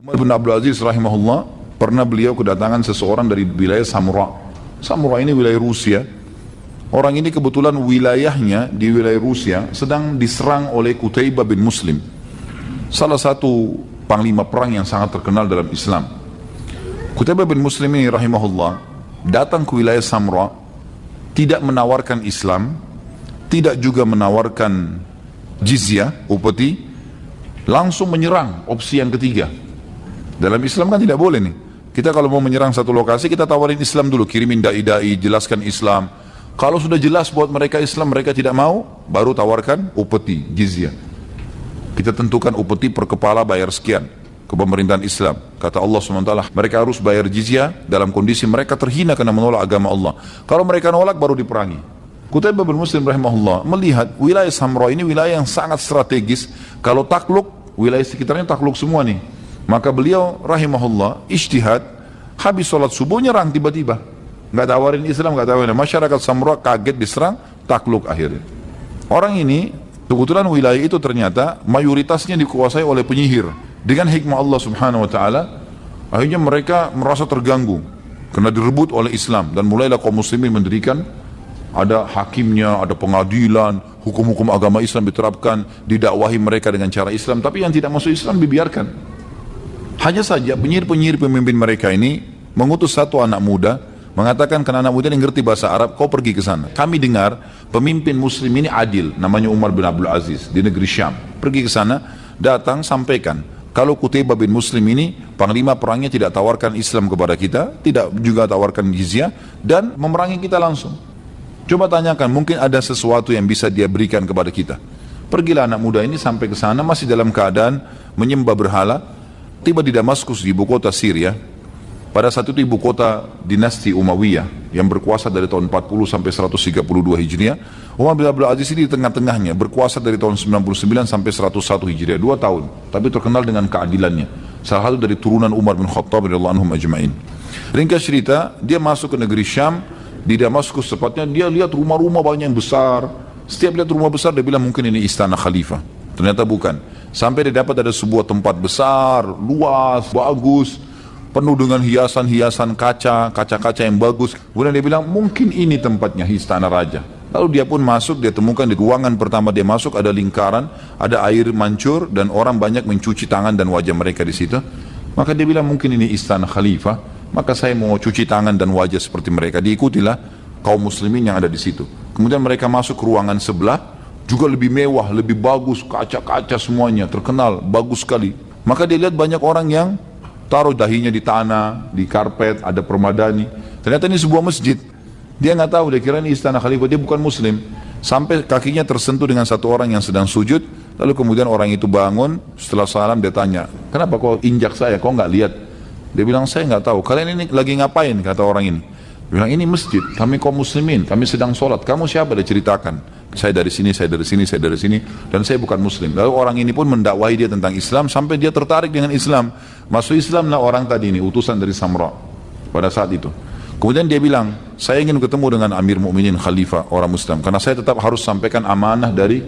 Umar bin Abdul Aziz rahimahullah, pernah beliau kedatangan seseorang dari wilayah Samura. Samura ini wilayah Rusia. Orang ini kebetulan wilayahnya di wilayah Rusia sedang diserang oleh Qutaibah bin Muslim, salah satu panglima perang yang sangat terkenal dalam Islam. Qutaibah bin Muslim ini rahimahullah datang ke wilayah Samura, tidak menawarkan Islam, tidak juga menawarkan jizyah, upeti, langsung menyerang, opsi yang ketiga. Dalam Islam kan tidak boleh nih. Kita kalau mau menyerang satu lokasi, kita tawarin Islam dulu, kirimin dai-dai, jelaskan Islam. Kalau sudah jelas buat mereka Islam, mereka tidak mau, baru tawarkan upeti, jizyah. Kita tentukan upeti per kepala bayar sekian ke pemerintahan Islam. Kata Allah SWT, mereka harus bayar jizyah dalam kondisi mereka terhina karena menolak agama Allah. Kalau mereka nolak, baru diperangi. Qutaibah bin Muslim rahimahullah melihat wilayah Samra ini wilayah yang sangat strategis. Kalau takluk, wilayah sekitarnya takluk semua nih. Maka beliau rahimahullah ijtihad, habis sholat subuh nyerang tiba-tiba, nggak tawarin Islam, nggak tawarin. Masyarakat Samra kaget, diserang, takluk akhirnya. Orang ini kebetulan wilayah itu ternyata mayoritasnya dikuasai oleh penyihir. Dengan hikmah Allah subhanahu wa ta'ala, akhirnya mereka merasa terganggu karena direbut oleh Islam, dan mulailah kaum muslimin mendirikan, ada hakimnya, ada pengadilan, hukum-hukum agama Islam diterapkan, didakwahi mereka dengan cara Islam. Tapi yang tidak masuk Islam dibiarkan. Hanya saja penyihir-penyihir pemimpin mereka ini mengutus satu anak muda, mengatakan ke anak muda yang ngerti bahasa Arab, kau pergi ke sana. Kami dengar pemimpin muslim ini adil, namanya Umar bin Abdul Aziz di negeri Syam. Pergi ke sana, datang sampaikan, kalau Qutaibah bin Muslim ini panglima perangnya tidak tawarkan Islam kepada kita, tidak juga tawarkan jizyah, dan memerangi kita langsung. Coba tanyakan, mungkin ada sesuatu yang bisa dia berikan kepada kita. Pergilah anak muda ini sampai ke sana, masih dalam keadaan menyembah berhala. Tiba di Damaskus, di ibu kota Syria. Pada saat itu ibu kota dinasti Umayyah yang berkuasa dari tahun 40 sampai 132 Hijriah. Umar bin Abdul Aziz ini di tengah-tengahnya, berkuasa dari tahun 99 sampai 101 Hijriah, 2 tahun. Tapi terkenal dengan keadilannya. Salah satu dari turunan Umar bin Khattab radhiyallahu anhum ajma'in. Ringkas cerita, dia masuk ke negeri Syam. Di Damaskus tepatnya, dia lihat rumah-rumah banyak yang besar. Setiap lihat rumah besar, dia bilang mungkin ini istana khalifah. Ternyata bukan. Sampai dia dapat ada sebuah tempat besar, luas, bagus, penuh dengan hiasan-hiasan kaca-kaca yang bagus. Kemudian dia bilang mungkin ini tempatnya istana raja. Lalu dia pun masuk, dia temukan di ruangan pertama dia masuk ada lingkaran, ada air mancur, dan orang banyak mencuci tangan dan wajah mereka di situ. Maka dia bilang mungkin ini istana khalifah, maka saya mau cuci tangan dan wajah seperti mereka. Diikutilah kaum muslimin yang ada di situ. Kemudian mereka masuk ke ruangan sebelah, juga lebih mewah, lebih bagus, kaca-kaca semuanya, terkenal, bagus sekali. Maka dia lihat banyak orang yang taruh dahinya di tanah, di karpet, ada permadani. Ternyata ini sebuah masjid. Dia nggak tahu, dia kira ini istana khalifah, dia bukan muslim. Sampai kakinya tersentuh dengan satu orang yang sedang sujud, lalu kemudian orang itu bangun, setelah salam dia tanya, kenapa kau injak saya, kau nggak lihat? Dia bilang, saya nggak tahu, kalian ini lagi ngapain, kata orang ini. Dia bilang, ini masjid, kami kaum muslimin, kami sedang sholat, kamu siapa? Dia ceritakan. Saya dari sini, saya dari sini, saya dari sini, dan saya bukan muslim. Lalu orang ini pun mendakwahi dia tentang Islam, sampai dia tertarik dengan Islam. Masuk Islamlah orang tadi ini, utusan dari Samra pada saat itu. Kemudian dia bilang, saya ingin ketemu dengan Amir Mu'minin Khalifah orang Muslim, karena saya tetap harus sampaikan amanah dari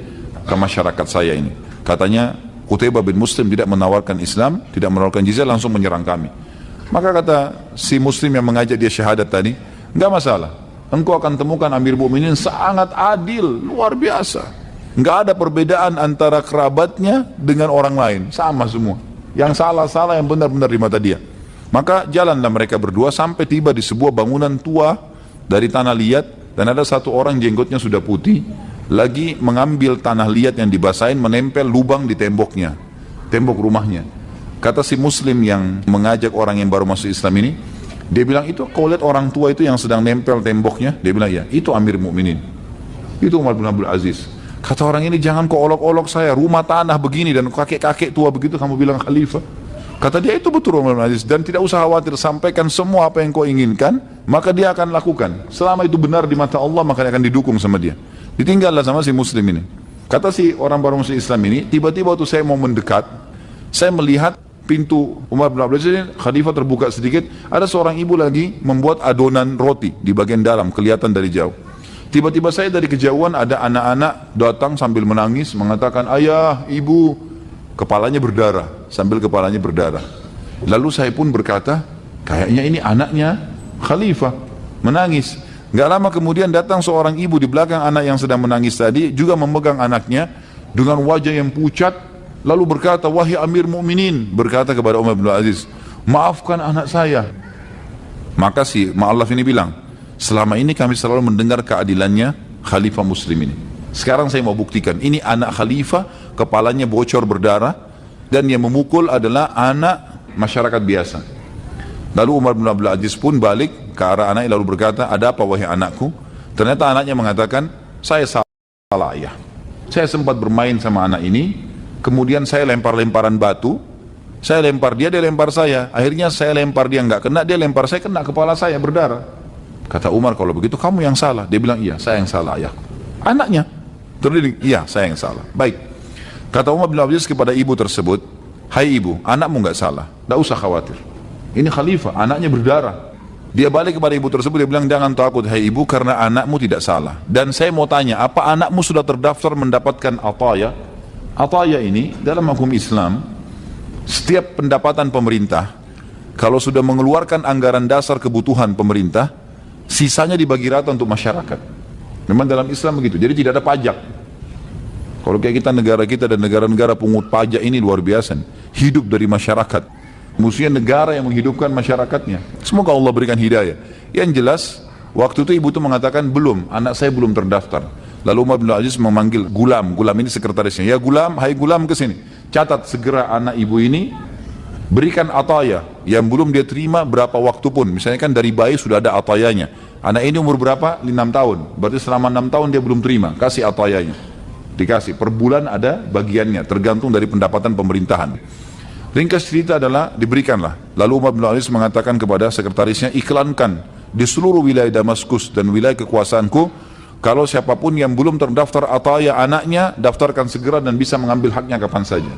ke masyarakat saya ini. Katanya Qutaibah bin Muslim tidak menawarkan Islam, tidak menawarkan jizyah, langsung menyerang kami. Maka kata si Muslim yang mengajak dia syahadat tadi, enggak masalah, engkau akan temukan Amir Mu'minin sangat adil, luar biasa. Enggak ada perbedaan antara kerabatnya dengan orang lain, sama semua. Yang salah-salah, yang benar-benar di mata dia. Maka jalanlah mereka berdua sampai tiba di sebuah bangunan tua dari tanah liat, dan ada satu orang jenggotnya sudah putih, lagi mengambil tanah liat yang dibasahin, menempel lubang di temboknya, tembok rumahnya. Kata si Muslim yang mengajak orang yang baru masuk Islam ini, dia bilang, itu kau lihat orang tua itu yang sedang nempel temboknya? Dia bilang, ya, itu Amir Mu'minin, itu Umar bin Abdul Aziz. Kata orang ini, jangan kau olok-olok saya, rumah tanah begini dan kakek-kakek tua begitu kamu bilang khalifah. Kata dia, itu betul Umar bin Aziz, dan tidak usah khawatir, sampaikan semua apa yang kau inginkan, maka dia akan lakukan. Selama itu benar di mata Allah, maka dia akan didukung sama dia. Ditinggallah sama si Muslim ini. Kata si orang baru masuk Islam ini, tiba-tiba waktu saya mau mendekat, saya melihat pintu Umar bin Abdul Aziz ini, khalifah terbuka sedikit, ada seorang ibu lagi membuat adonan roti di bagian dalam, kelihatan dari jauh. Tiba-tiba saya dari kejauhan ada anak-anak datang sambil menangis, mengatakan, ayah, ibu, kepalanya berdarah, sambil kepalanya berdarah. Lalu saya pun berkata, kayaknya ini anaknya khalifah, menangis. Gak lama kemudian datang seorang ibu di belakang anak yang sedang menangis tadi, juga memegang anaknya dengan wajah yang pucat, lalu berkata, wahai Amir Mukminin, berkata kepada Umar bin Aziz, maafkan anak saya. Maka si Ma'allaf ini bilang, selama ini kami selalu mendengar keadilannya khalifah muslim ini. Sekarang saya mau buktikan, ini anak khalifah, kepalanya bocor berdarah, dan yang memukul adalah anak masyarakat biasa. Lalu Umar bin Abdul Aziz pun balik ke arah anaknya lalu berkata, ada apa wahai anakku? Ternyata anaknya mengatakan, saya salah ayah. Saya sempat bermain sama anak ini, kemudian saya lempar-lemparan batu, saya lempar dia, dia lempar saya. Akhirnya saya lempar dia nggak kena, dia lempar saya, kena kepala saya berdarah. Kata Umar, kalau begitu kamu yang salah. Dia bilang, iya saya yang salah ayah. Anaknya terdiri, iya saya yang salah. Baik. Kata Umar bin Abdul Aziz kepada ibu tersebut, hai ibu, anakmu nggak salah, nggak usah khawatir. Ini khalifah, anaknya berdarah. Dia balik kepada ibu tersebut, dia bilang, jangan takut hai ibu, karena anakmu tidak salah. Dan saya mau tanya, apa anakmu sudah terdaftar mendapatkan ataya? Ataya ini dalam hukum Islam, setiap pendapatan pemerintah, kalau sudah mengeluarkan anggaran dasar kebutuhan pemerintah, sisanya dibagi rata untuk masyarakat. Memang dalam Islam begitu, jadi tidak ada pajak. Kalau kayak kita, negara kita dan negara-negara pungut pajak ini luar biasa, hidup dari masyarakat. Mestinya negara yang menghidupkan masyarakatnya. Semoga Allah berikan hidayah. Yang jelas, waktu itu ibu itu mengatakan, belum, anak saya belum terdaftar. Lalu Umar bin Aziz memanggil Gulam, Gulam ini sekretarisnya. Ya Gulam, hai Gulam ke sini. Catat segera anak ibu ini, berikan ataya yang belum dia terima berapa waktu pun. Misalnya kan dari bayi sudah ada atayanya. Anak ini umur berapa? 6 tahun. Berarti selama 6 tahun dia belum terima, kasih atayanya. Dikasih, per bulan ada bagiannya, tergantung dari pendapatan pemerintahan. Ringkas cerita adalah diberikanlah. Lalu Umar bin Aziz mengatakan kepada sekretarisnya, iklankan di seluruh wilayah Damaskus dan wilayah kekuasaanku, kalau siapapun yang belum terdaftar ataya anaknya, daftarkan segera dan bisa mengambil haknya kapan saja.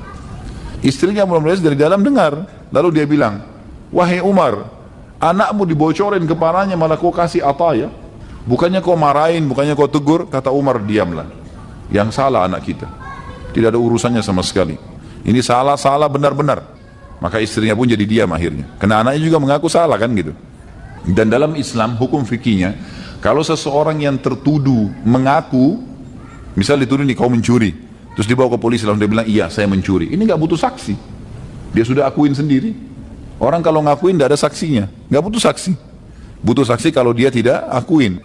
Istrinya Umar bin Aziz dari dalam dengar, lalu dia bilang, wahai Umar, anakmu dibocorin kepalanya malah kau kasih ataya, bukannya kau marahin, bukannya kau tegur. Kata Umar, diamlah, yang salah anak kita, tidak ada urusannya sama sekali. Ini salah benar-benar. Maka istrinya pun jadi diam akhirnya. Karena anaknya juga mengaku salah kan gitu. Dan dalam Islam hukum fikihnya, kalau seseorang yang tertuduh mengaku, misal dituduh nih kau mencuri, terus dibawa ke polisi lalu dia bilang iya saya mencuri. Ini nggak butuh saksi. Dia sudah akuin sendiri. Orang kalau ngakuin tidak ada saksinya, nggak butuh saksi. Butuh saksi kalau dia tidak akuin.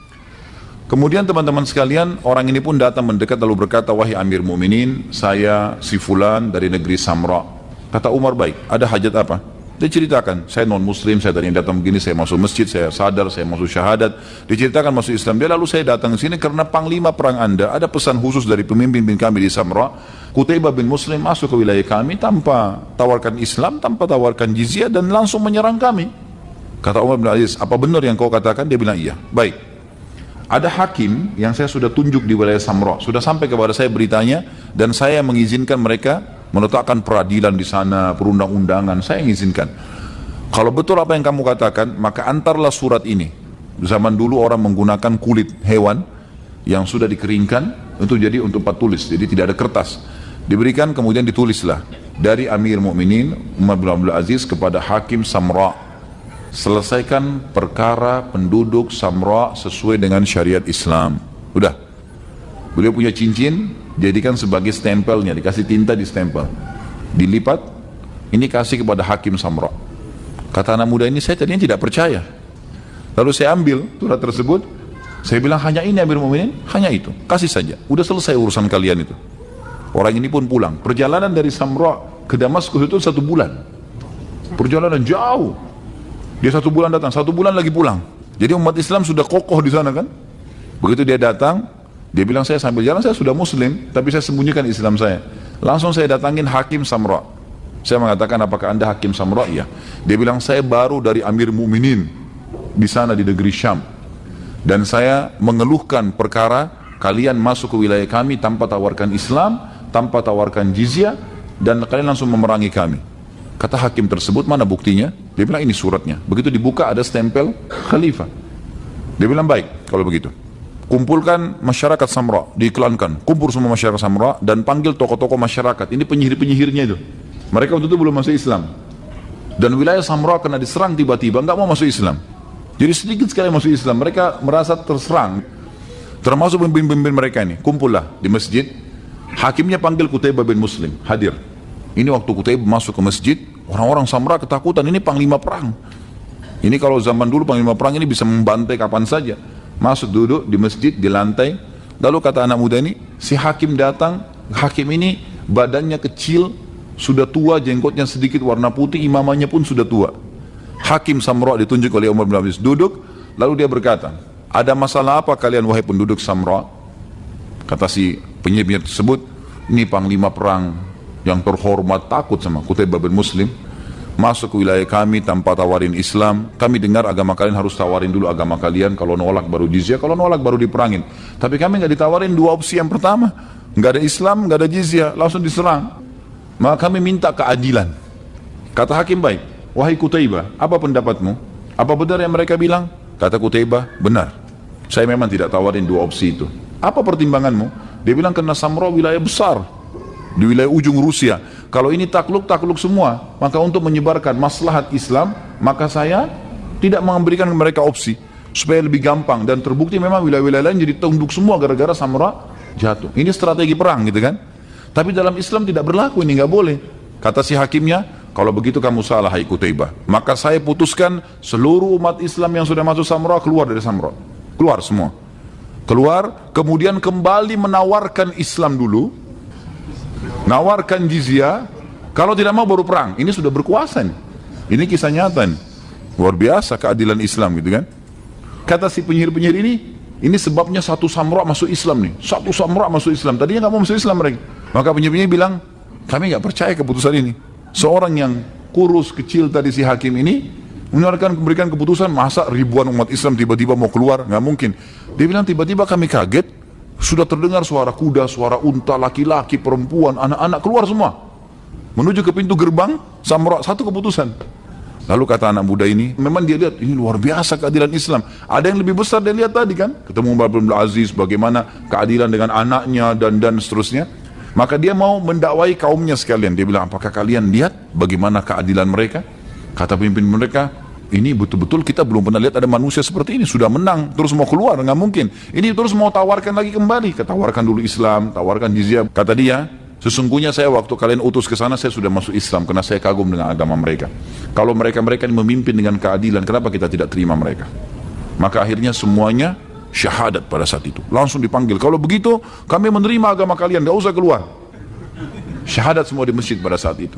Kemudian teman-teman sekalian, orang ini pun datang mendekat lalu berkata, wahai Amir Mukminin, saya si fulan dari negeri Samra. Kata Umar, baik, ada hajat apa? Dia ceritakan, saya non muslim, saya tadi datang begini, saya masuk masjid, saya sadar, saya masuk syahadat. Diceritakan masuk Islam. Dia lalu saya datang ke sini karena panglima perang Anda ada pesan khusus dari pemimpin kami di Samra. Qutaibah bin Muslim masuk ke wilayah kami tanpa tawarkan Islam, tanpa tawarkan jizyah dan langsung menyerang kami. Kata Umar bin Aziz, apa benar yang kau katakan? Dia bilang iya. Baik. Ada hakim yang saya sudah tunjuk di wilayah Samra, sudah sampai kepada saya beritanya, dan saya mengizinkan mereka meletakkan peradilan di sana, perundang-undangan, saya mengizinkan. Kalau betul apa yang kamu katakan, maka antarlah surat ini. Zaman dulu orang menggunakan kulit hewan yang sudah dikeringkan untuk tempat tulis, jadi tidak ada kertas. Diberikan kemudian ditulislah dari Amir Mukminin Umar bin Abdul Aziz kepada Hakim Samra. Selesaikan perkara penduduk Samra sesuai dengan syariat Islam. Udah. Beliau punya cincin, jadikan sebagai stempelnya, dikasih tinta di stempel. Dilipat, ini kasih kepada Hakim Samra. Kata anak muda ini, saya tadinya tidak percaya. Lalu saya ambil surat tersebut, saya bilang hanya ini Amir Mukminin, hanya itu, kasih saja. Udah selesai urusan kalian itu. Orang ini pun pulang. Perjalanan dari Samra ke Damaskus itu 1 bulan. Perjalanan jauh. Dia 1 bulan datang, 1 bulan lagi pulang. Jadi umat Islam sudah kokoh di sana kan. Begitu dia datang, dia bilang saya sambil jalan saya sudah muslim, tapi saya sembunyikan Islam saya. Langsung saya datangin Hakim Samra. Saya mengatakan apakah anda Hakim Samra? Iya. Dia bilang saya baru dari Amir Mukminin di sana di negeri Syam. Dan saya mengeluhkan perkara kalian masuk ke wilayah kami tanpa tawarkan Islam, tanpa tawarkan jizyah, dan kalian langsung memerangi kami. Kata hakim tersebut, mana buktinya? Dia bilang ini suratnya. Begitu dibuka ada stempel khalifah. Dia bilang baik kalau begitu. Kumpulkan masyarakat Samra, diiklankan. Kumpul semua masyarakat Samra dan panggil tokoh-tokoh masyarakat. Ini penyihir-penyihirnya itu. Mereka waktu itu belum masuk Islam. Dan wilayah Samra kena diserang tiba-tiba, nggak mau masuk Islam. Jadi sedikit sekali masuk Islam, mereka merasa terserang. Termasuk pemimpin-pemimpin mereka ini, kumpullah di masjid. Hakimnya panggil Qutaibah bin Muslim, hadir. Ini waktu Qutaibah masuk ke masjid, orang-orang Samra ketakutan, ini panglima perang. Ini kalau zaman dulu panglima perang ini bisa membantai kapan saja. Masuk duduk di masjid, di lantai. Lalu kata anak muda ini, si hakim datang. Hakim ini badannya kecil, sudah tua, jenggotnya sedikit warna putih, imamannya pun sudah tua. Hakim Samra ditunjuk oleh Umar bin Abdul Aziz, duduk. Lalu dia berkata, ada masalah apa kalian wahai penduduk Samra? Kata si penyiar tersebut, ini panglima perang yang terhormat takut sama Qutaibah bin Muslim. Masuk ke wilayah kami tanpa tawarin Islam. Kami dengar agama kalian harus tawarin dulu agama kalian. Kalau nolak baru jizyah, kalau nolak baru diperangin. Tapi kami nggak ditawarin dua opsi yang pertama. Nggak ada Islam, nggak ada jizyah, langsung diserang. Maka kami minta keadilan. Kata hakim, baik, wahai Qutaibah, apa pendapatmu? Apa benar yang mereka bilang? Kata Qutaibah, benar. Saya memang tidak tawarin dua opsi itu. Apa pertimbanganmu? Dia bilang karena Samra wilayah besar di wilayah ujung Rusia. Kalau ini takluk semua, maka untuk menyebarkan maslahat Islam, maka saya tidak memberikan mereka opsi supaya lebih gampang, dan terbukti memang wilayah-wilayah lain jadi tunduk semua gara-gara Samra jatuh. Ini strategi perang gitu kan. Tapi dalam Islam tidak berlaku, ini nggak boleh. Kata si hakimnya, kalau begitu kamu salah hai Qutaibah. Maka saya putuskan seluruh umat Islam yang sudah masuk Samra keluar dari Samra. Keluar semua. Keluar, kemudian kembali menawarkan Islam dulu. Nawarkan jizyah. Kalau tidak mau baru perang. Ini sudah berkuasa nih. Ini kisah nyata nih. Luar biasa keadilan Islam gitu kan. Kata si penyihir-penyihir ini sebabnya satu Samra masuk Islam nih. Satu Samra masuk Islam. Tadinya nggak mau masuk Islam mereka. Maka penyihir-penyihir bilang, kami nggak percaya keputusan ini. Seorang yang kurus kecil tadi si hakim ini memberikan keputusan, masa ribuan umat Islam tiba-tiba mau keluar? Nggak mungkin. Dia bilang tiba-tiba kami kaget, sudah terdengar suara kuda, suara unta, laki-laki, perempuan, anak-anak keluar semua menuju ke pintu gerbang Samra. Satu keputusan. Lalu kata anak muda ini, memang dia lihat ini luar biasa keadilan Islam. Ada yang lebih besar dia lihat tadi kan, ketemu Umar bin Abdul Aziz, bagaimana keadilan dengan anaknya dan seterusnya. Maka dia mau mendakwai kaumnya sekalian. Dia bilang, apakah kalian lihat bagaimana keadilan mereka? Kata pemimpin mereka, ini betul-betul kita belum pernah lihat ada manusia seperti ini. Sudah menang, terus mau keluar, nggak mungkin. Ini terus mau tawarkan lagi kembali. Tawarkan dulu Islam, tawarkan jizyah. Kata dia, sesungguhnya saya waktu kalian utus ke sana, saya sudah masuk Islam karena saya kagum dengan agama mereka. Kalau mereka ini memimpin dengan keadilan, kenapa kita tidak terima mereka? Maka akhirnya semuanya syahadat pada saat itu. Langsung dipanggil. Kalau begitu, kami menerima agama kalian, nggak usah keluar. Syahadat semua di masjid pada saat itu.